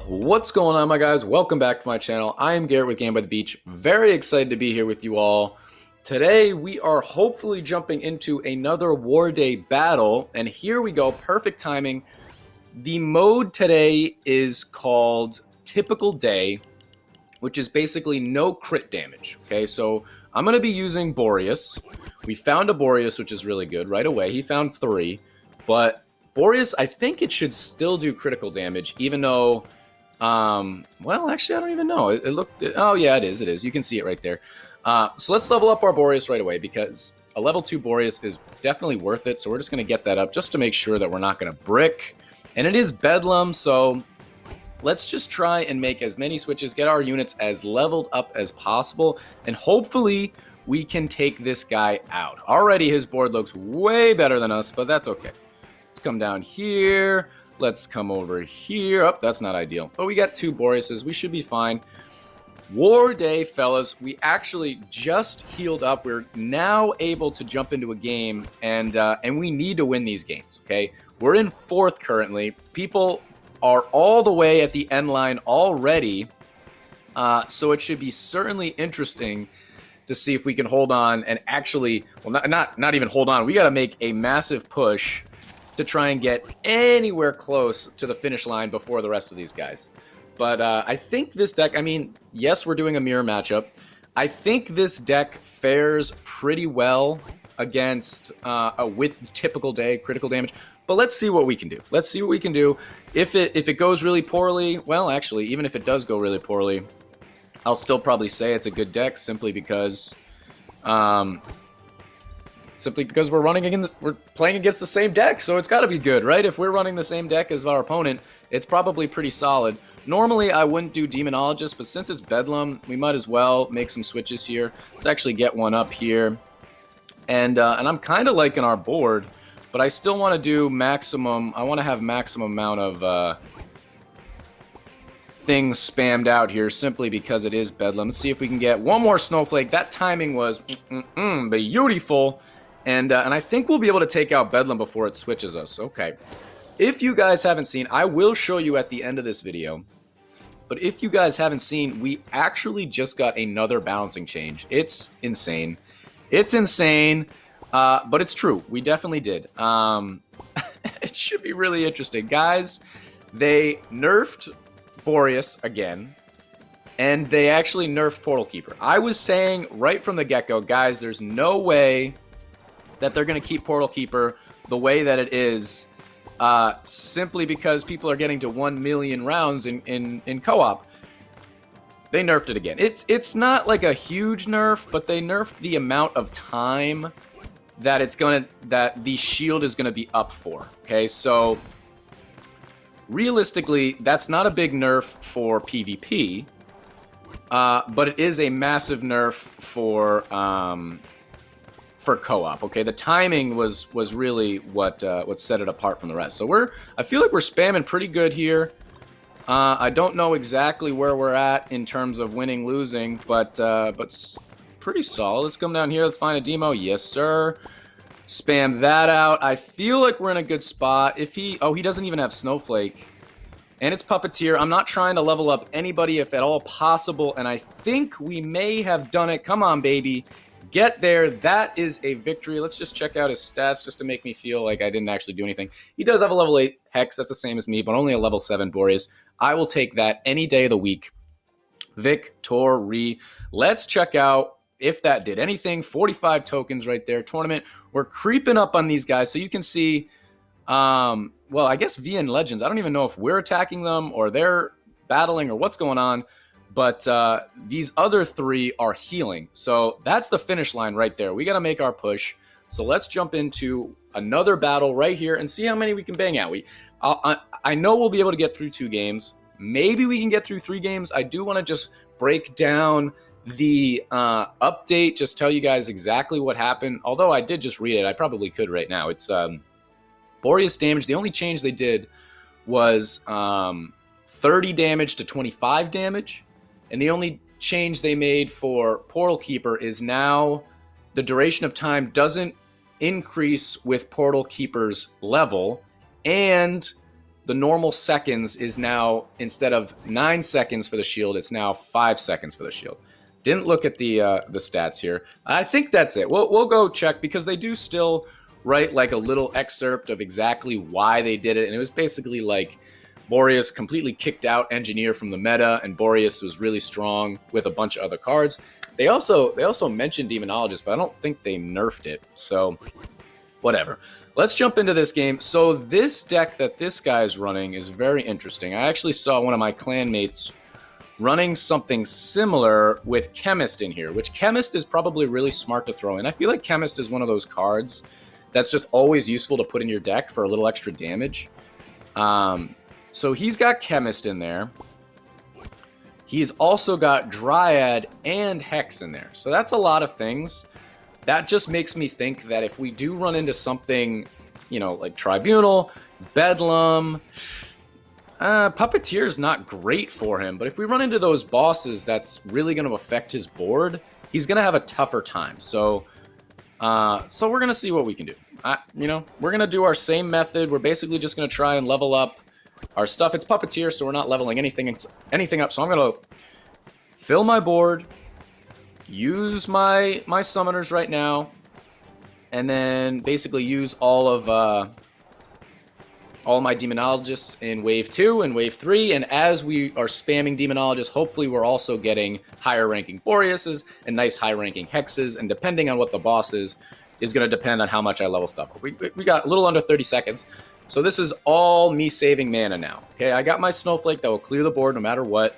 What's going on, my guys? Welcome back to my channel. I am Garrett with Game by the Beach. Very excited to be here with you all. Today we are hopefully jumping into another War Day battle, and here we go. Perfect timing. The mode today is called Typical Day, which is basically no crit damage. Okay, so I'm going to be using Boreas. We found a Boreas, which is really good right away. He found 3, but Boreas, I think it should still do critical damage, even though, well, actually, I don't even know. It looked, oh yeah, it is. You can see it right there. So let's level up our Boreas right away, because a level 2 Boreas is definitely worth it. So we're just going to get that up just to make sure that we're not going to brick. And it is Bedlam, so let's just try and make as many switches, get our units as leveled up as possible, and hopefully we can take this guy out. Already his board looks way better than us, but that's okay. Let's come down here. Let's come over here. Oh, that's not ideal. But we got 2 Boreases. We should be fine. War Day, fellas. We actually just healed up. We're now able to jump into a game, and we need to win these games, okay? We're in 4th currently. People are all the way at the end line already, so it should be certainly interesting to see if we can hold on and actually, well, not even hold on. We got to make a massive push to try and get anywhere close to the finish line before the rest of these guys. But I think this deck, I mean, yes, we're doing a mirror matchup. I think this deck fares pretty well against with Typical Day critical damage. But let's see what we can do. Let's see what we can do. If it goes really poorly, well, actually, even if it does go really poorly, I'll still probably say it's a good deck simply because we're playing against the same deck, so it's got to be good, right? If we're running the same deck as our opponent, it's probably pretty solid. Normally, I wouldn't do Demonologist, but since it's Bedlam, we might as well make some switches here. Let's actually get one up here, and I'm kind of liking our board. But I still want to do maximum. I want to have maximum amount of things spammed out here simply because it is Bedlam. Let's see if we can get one more Snowflake. That timing was beautiful. And I think we'll be able to take out Bedlam before it switches us. Okay. If you guys haven't seen, I will show you at the end of this video. But if you guys haven't seen, we actually just got another balancing change. It's insane. It's insane. But it's true. We definitely did. It should be really interesting. Guys, they nerfed Boreas again, and they actually nerfed Portal Keeper. I was saying right from the get-go, guys, there's no way that they're going to keep Portal Keeper the way that it is, simply because people are getting to 1 million rounds in co-op. They nerfed it again. It's not like a huge nerf, but they nerfed the amount of time that the shield is gonna be up for. Okay, so realistically, that's not a big nerf for PvP, but it is a massive nerf for co-op. Okay, the timing was really what set it apart from the rest. So I feel like we're spamming pretty good here. I don't know exactly where we're at in terms of winning, losing, but pretty solid. Let's come down here. Let's find a demo. Yes, sir. Spam that out. I feel like we're in a good spot. If he doesn't even have Snowflake. And it's Puppeteer. I'm not trying to level up anybody if at all possible. And I think we may have done it. Come on, baby. Get there. That is a victory. Let's just check out his stats just to make me feel like I didn't actually do anything. He does have a level 8 Hex. That's the same as me, but only a level 7 Boreas. I will take that any day of the week. Victory. Let's check out if that did anything. 45 tokens right there. Tournament. We're creeping up on these guys. So you can see, well, I guess VN Legends. I don't even know if we're attacking them or they're battling or what's going on. But these other 3 are healing. So that's the finish line right there. We got to make our push. So let's jump into another battle right here and see how many we can bang out. I know we'll be able to get through 2 games. Maybe we can get through 3 games. I do want to just break down the update, just tell you guys exactly what happened. Although I did just read it, I probably could right now. It's Boreas damage. The only change they did was 30 damage to 25 damage. And the only change they made for Portal Keeper is now the duration of time doesn't increase with Portal Keeper's level, and the normal seconds is now, instead of 9 seconds for the shield, it's now 5 seconds for the shield. Didn't look at the stats here. I think that's it. We'll go check, because they do still write like a little excerpt of exactly why they did it, and it was basically like Boreas completely kicked out Engineer from the meta, and Boreas was really strong with a bunch of other cards. They also mentioned Demonologist, but I don't think they nerfed it, so whatever. Let's jump into this game. So this deck that this guy is running is very interesting. I actually saw one of my clan mates running something similar with Chemist in here, which Chemist is probably really smart to throw in. I feel like Chemist is one of those cards that's just always useful to put in your deck for a little extra damage. So he's got Chemist in there. He's also got Dryad and Hex in there. So that's a lot of things. That just makes me think that if we do run into something, you know, like Tribunal, Bedlam, Puppeteer is not great for him, but if we run into those bosses, that's really going to affect his board. He's going to have a tougher time. So we're going to see what we can do. You know, we're going to do our same method. We're basically just going to try and level up our stuff. It's Puppeteer, so we're not leveling anything up. So I'm going to fill my board, use my summoners right now, and then basically use all my Demonologists in Wave 2 and Wave 3, and as we are spamming Demonologists, hopefully we're also getting higher ranking Boreases and nice high ranking Hexes, and depending on what the boss is going to depend on how much I level stuff up. We got a little under 30 seconds, so this is all me saving mana now. Okay, I got my Snowflake that will clear the board no matter what,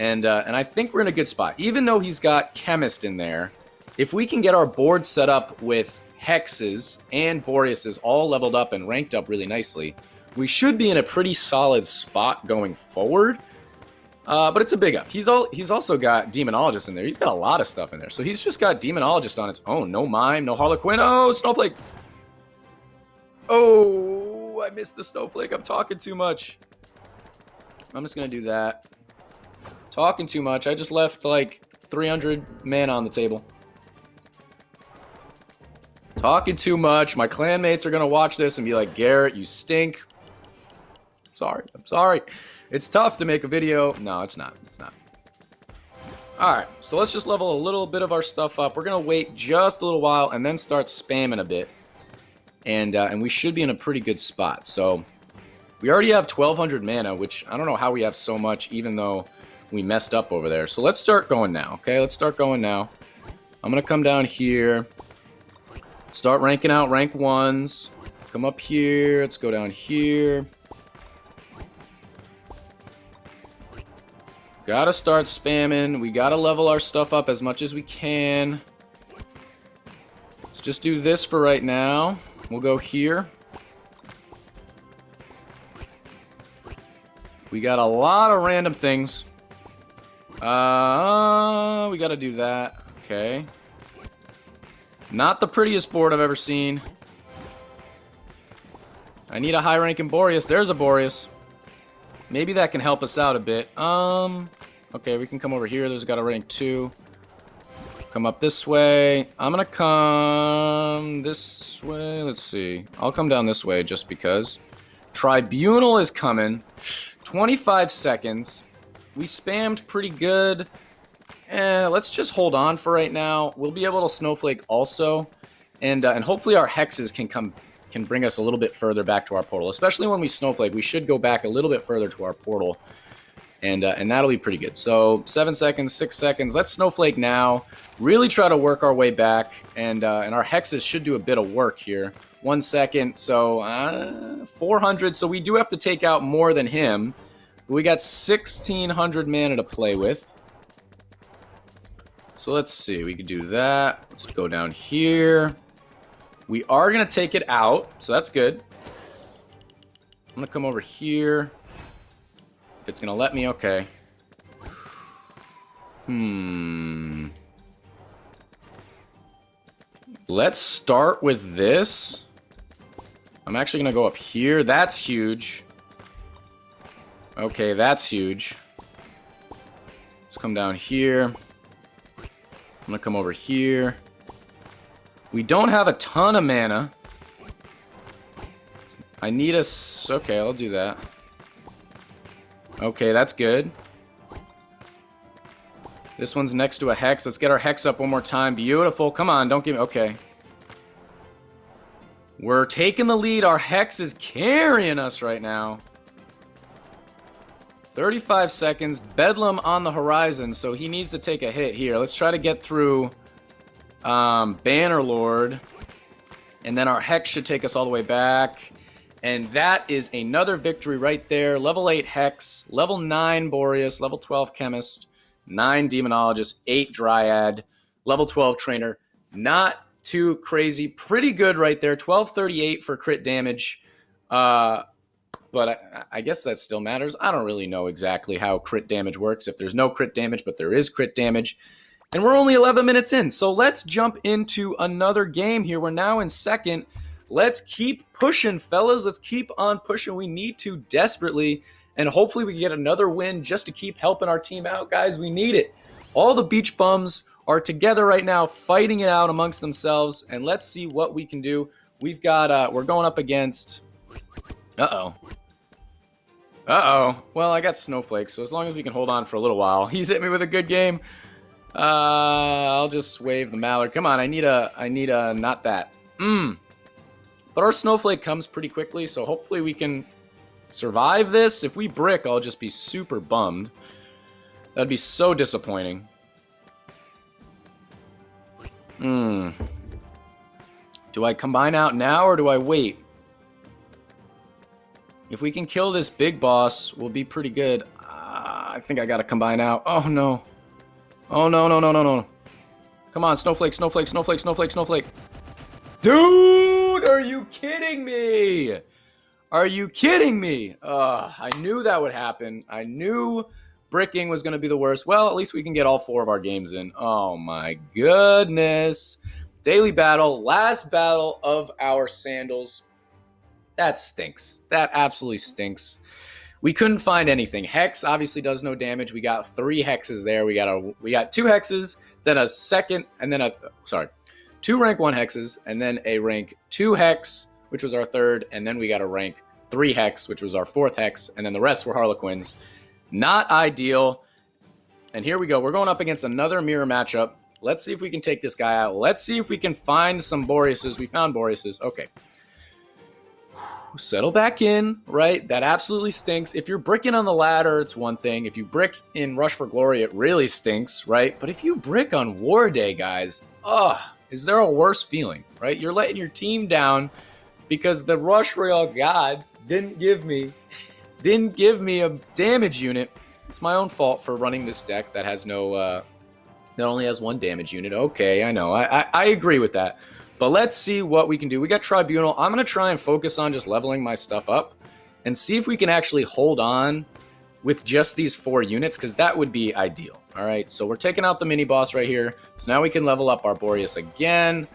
and I think we're in a good spot. Even though he's got Chemist in there, if we can get our board set up with Hexes and Boreases all leveled up and ranked up really nicely, we should be in a pretty solid spot going forward. But it's a big F. He's also got Demonologist in there. He's got a lot of stuff in there. So he's just got Demonologist on its own. No Mime, no Harlequin. Oh, Snowflake. Oh, I missed the Snowflake. I'm talking too much. I'm just going to do that. Talking too much. I just left like 300 mana on the table. Talking too much. My clanmates are going to watch this and be like, Garrett, you stink. Sorry. I'm sorry. It's tough to make a video. No, it's not. It's not. Alright, so let's just level a little bit of our stuff up. We're going to wait just a little while and then start spamming a bit. And we should be in a pretty good spot. So, we already have 1,200 mana, which I don't know how we have so much, even though we messed up over there. So let's start going now, okay? Let's start going now. I'm going to come down here. Start ranking out rank 1s. Come up here. Let's go down here. Gotta start spamming. We gotta level our stuff up as much as we can. Let's just do this for right now. We'll go here. We got a lot of random things. We gotta do that. Okay. Not the prettiest board I've ever seen. I need a high ranking Boreas. There's a Boreas. Maybe that can help us out a bit. Okay, we can come over here. There's got a rank 2. Come up this way. I'm gonna come this way. Let's see. I'll come down this way just because. Tribunal is coming. 25 seconds. We spammed pretty good. Let's just hold on for right now. We'll be able to Snowflake also. And hopefully our Hexes can bring us a little bit further back to our portal. Especially when we Snowflake, we should go back a little bit further to our portal. And that'll be pretty good. So 7 seconds, 6 seconds. Let's Snowflake now. Really try to work our way back. And our Hexes should do a bit of work here. 1 second. So 400. So we do have to take out more than him. But we got 1,600 mana to play with. So let's see. We could do that. Let's go down here. We are going to take it out. So that's good. I'm going to come over here. If it's going to let me, okay. Let's start with this. I'm actually going to go up here. That's huge. Okay, that's huge. Let's come down here. I'm going to come over here. We don't have a ton of mana. I need a... Okay, I'll do that. Okay, that's good. This one's next to a Hex. Let's get our Hex up one more time. Beautiful. Come on, don't give me... Okay. We're taking the lead. Our Hex is carrying us right now. 35 seconds. Bedlam on the horizon, so he needs to take a hit here. Let's try to get through Bannerlord. And then our Hex should take us all the way back. And that is another victory right there. Level 8 Hex, level 9 Boreas, level 12 Chemist, 9 Demonologist, 8 Dryad, level 12 Trainer. Not too crazy. Pretty good right there. 1238 for crit damage. But I guess that still matters. I don't really know exactly how crit damage works. If there's no crit damage, but there is crit damage. And we're only 11 minutes in. So let's jump into another game here. We're now in second. Let's keep pushing, fellas. Let's keep on pushing. We need to desperately. And hopefully we can get another win just to keep helping our team out. Guys, we need it. All the beach bums are together right now, fighting it out amongst themselves. And let's see what we can do. We've got, we're going up against... Uh-oh. Well, I got Snowflake, so as long as we can hold on for a little while. He's hit me with a good game. I'll just wave the Mallard. Come on, I need a, not that. But our Snowflake comes pretty quickly, so hopefully we can survive this. If we brick, I'll just be super bummed. That'd be so disappointing. Do I combine out now, or do I wait? If we can kill this big boss, we'll be pretty good. I think I gotta combine out. Oh, no. Oh, no, no, no, no, no. Come on, Snowflake, Snowflake, Snowflake, Snowflake, Snowflake. Dude, are you kidding me? Are you kidding me? I knew that would happen. I knew bricking was going to be the worst. Well, at least we can get all 4 of our games in. Oh, my goodness. Daily battle, last battle of our sandals. That stinks. That absolutely stinks. We couldn't find anything. Hex obviously does no damage. We got 3 hexes there. We got 2 hexes, then a second, and then 2 rank 1 hexes, and then a rank 2 hex, which was our 3rd, and then we got a rank 3 hex, which was our 4th hex, and then the rest were Harlequins. Not ideal. And here we go. We're going up against another mirror matchup. Let's see if we can take this guy out. Let's see if we can find some Boreases. We found Boreases. Okay. Settle back in, right? That absolutely stinks. If you're bricking on the ladder, it's one thing. If you brick in Rush for Glory, it really stinks, right? But if you brick on War Day, guys, is there a worse feeling, right? You're letting your team down because the Rush Royale gods didn't give me a damage unit. It's my own fault for running this deck that has no, that only has 1 damage unit. Okay, I know. I agree with that. But let's see what we can do. We got Tribunal. I'm going to try and focus on just leveling my stuff up and see if we can actually hold on with just these 4 units, because that would be ideal. All right, so we're taking out the mini-boss right here. So now we can level up our Boreas again.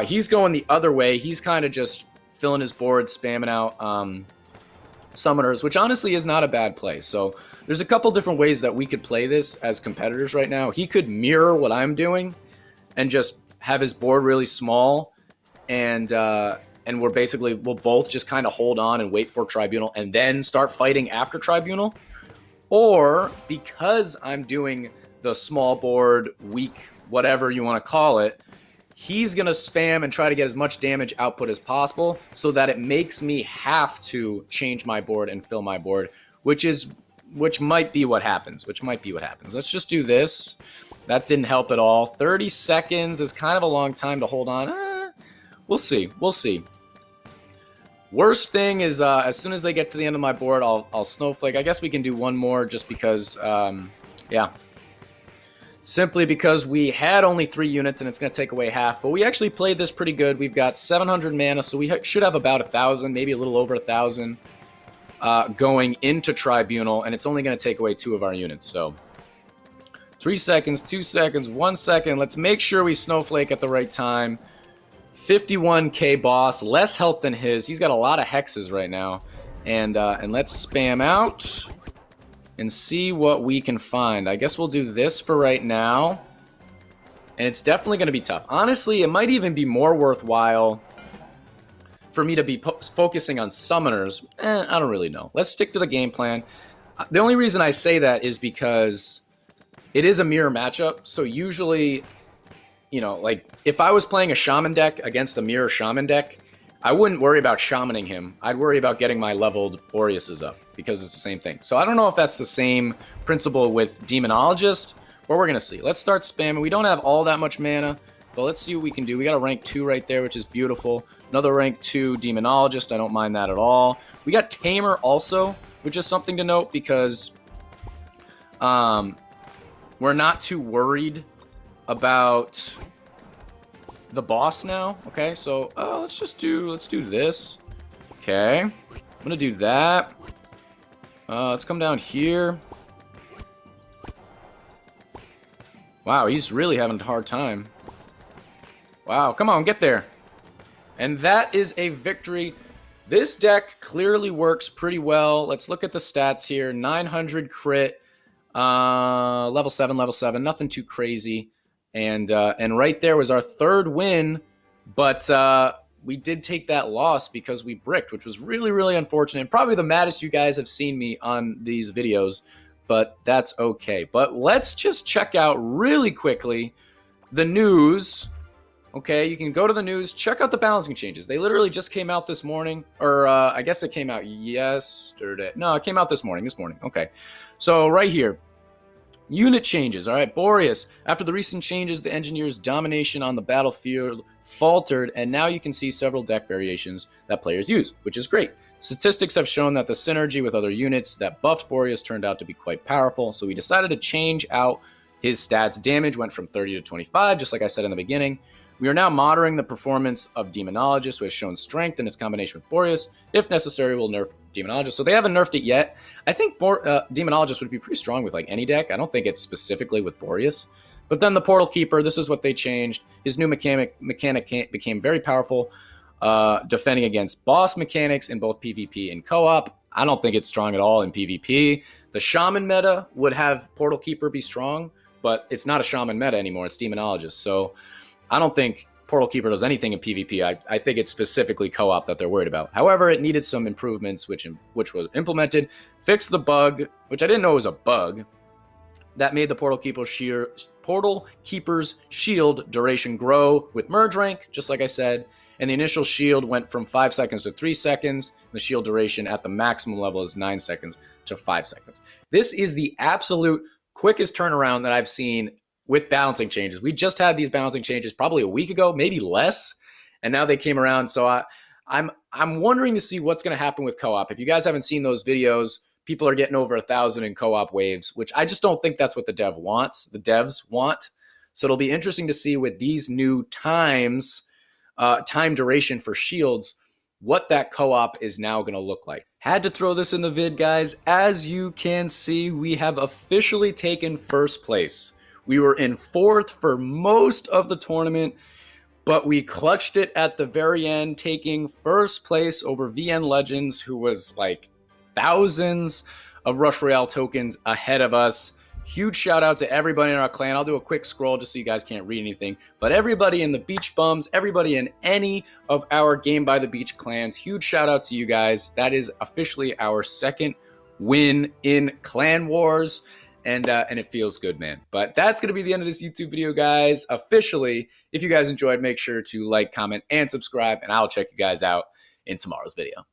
He's going the other way. He's kind of just filling his board, spamming out summoners, which honestly is not a bad play. So there's a couple different ways that we could play this as competitors right now. He could mirror what I'm doing and just have his board really small, and we'll both just kind of hold on and wait for Tribunal and then start fighting after Tribunal. Or because I'm doing the small board, weak, whatever you want to call it, he's going to spam and try to get as much damage output as possible so that it makes me have to change my board and fill my board, which might be what happens. Let's just do this. That didn't help at all. 30 seconds is kind of a long time to hold on. We'll see. We'll see. Worst thing is as soon as they get to the end of my board, I'll Snowflake. I guess we can do one more just because, yeah. Simply because we had only 3 units and it's going to take away half. But we actually played this pretty good. We've got 700 mana, so we should have about 1,000, maybe a little over 1,000 going into Tribunal. And it's only going to take away 2 of our units, so... 3 seconds, 2 seconds, 1 second. Let's make sure we Snowflake at the right time. 51k boss, less health than his. He's got a lot of hexes right now. And let's spam out and see what we can find. I guess we'll do this for right now. And it's definitely going to be tough. Honestly, it might even be more worthwhile for me to be focusing on summoners. I don't really know. Let's stick to the game plan. The only reason I say that is because it is a mirror matchup. So usually, you know, like if I was playing a shaman deck against a mirror shaman deck, I wouldn't worry about shamaning him. I'd worry about getting my leveled Boreases up because it's the same thing. So I don't know if that's the same principle with Demonologist, but we're going to see. Let's start spamming. We don't have all that much mana, but let's see what we can do. We got a rank 2 right there, which is beautiful. Another rank 2 Demonologist. I don't mind that at all. We got Tamer also, which is something to note because we're not too worried about the boss now. Okay, so let's do this. Okay, I'm gonna do that. Let's come down here. Wow, he's really having a hard time. Wow, come on, get there. And that is a victory. This deck clearly works pretty well. Let's look at the stats here. 900 crit, level 7, nothing too crazy. And right there was our third win, but we did take that loss because we bricked, which was really, really unfortunate. Probably the maddest you guys have seen me on these videos, but that's okay. But let's just check out really quickly the news. Okay, you can go to the news, check out the balancing changes. They literally just came out this morning, or I guess it came out yesterday. No, it came out this morning. Okay, so right here. Unit changes. All right, Boreas. After the recent changes, the Engineer's domination on the battlefield faltered, and now you can see several deck variations that players use, which is great. Statistics have shown that the synergy with other units that buffed Boreas turned out to be quite powerful, so we decided to change out his stats. Damage went from 30 to 25, just like I said in the beginning. We are now monitoring the performance of Demonologist, who has shown strength in its combination with Boreas. If necessary, we'll nerf Demonologist. So they haven't nerfed it yet. I think Demonologist would be pretty strong with like any deck. I don't think it's specifically with Boreas. But then the Portal Keeper, this is what they changed. His new mechanic became very powerful, defending against boss mechanics in both PvP and co-op. I don't think it's strong at all in PvP. The Shaman meta would have Portal Keeper be strong, but it's not a Shaman meta anymore. It's Demonologist. So I don't think Portal Keeper does anything in PvP. I think it's specifically co-op that they're worried about. However, it needed some improvements, which was implemented. Fixed the bug, which I didn't know was a bug, that made the Portal Keeper's shield duration grow with merge rank, just like I said. And the initial shield went from 5 seconds to 3 seconds. The shield duration at the maximum level is 9 seconds to 5 seconds. This is the absolute quickest turnaround that I've seen with balancing changes. We just had these balancing changes probably a week ago, maybe less, and now they came around. So I'm wondering to see what's going to happen with co-op. If you guys haven't seen those videos, people are getting over 1,000 in co-op waves, which I just don't think that's what the devs want. So it'll be interesting to see with these new time duration for shields, what that co-op is now going to look like. Had to throw this in the vid, guys. As you can see, we have officially taken first place. We were in 4th for most of the tournament, but we clutched it at the very end, taking first place over VN Legends, who was like thousands of Rush Royale tokens ahead of us. Huge shout out to everybody in our clan. I'll do a quick scroll just so you guys can't read anything. But everybody in the Beach Bums, everybody in any of our Game by the Beach clans, huge shout out to you guys. That is officially our second win in Clan Wars. And it feels good, man. But that's going to be the end of this YouTube video, guys. Officially, if you guys enjoyed, make sure to like, comment, and subscribe. And I'll check you guys out in tomorrow's video.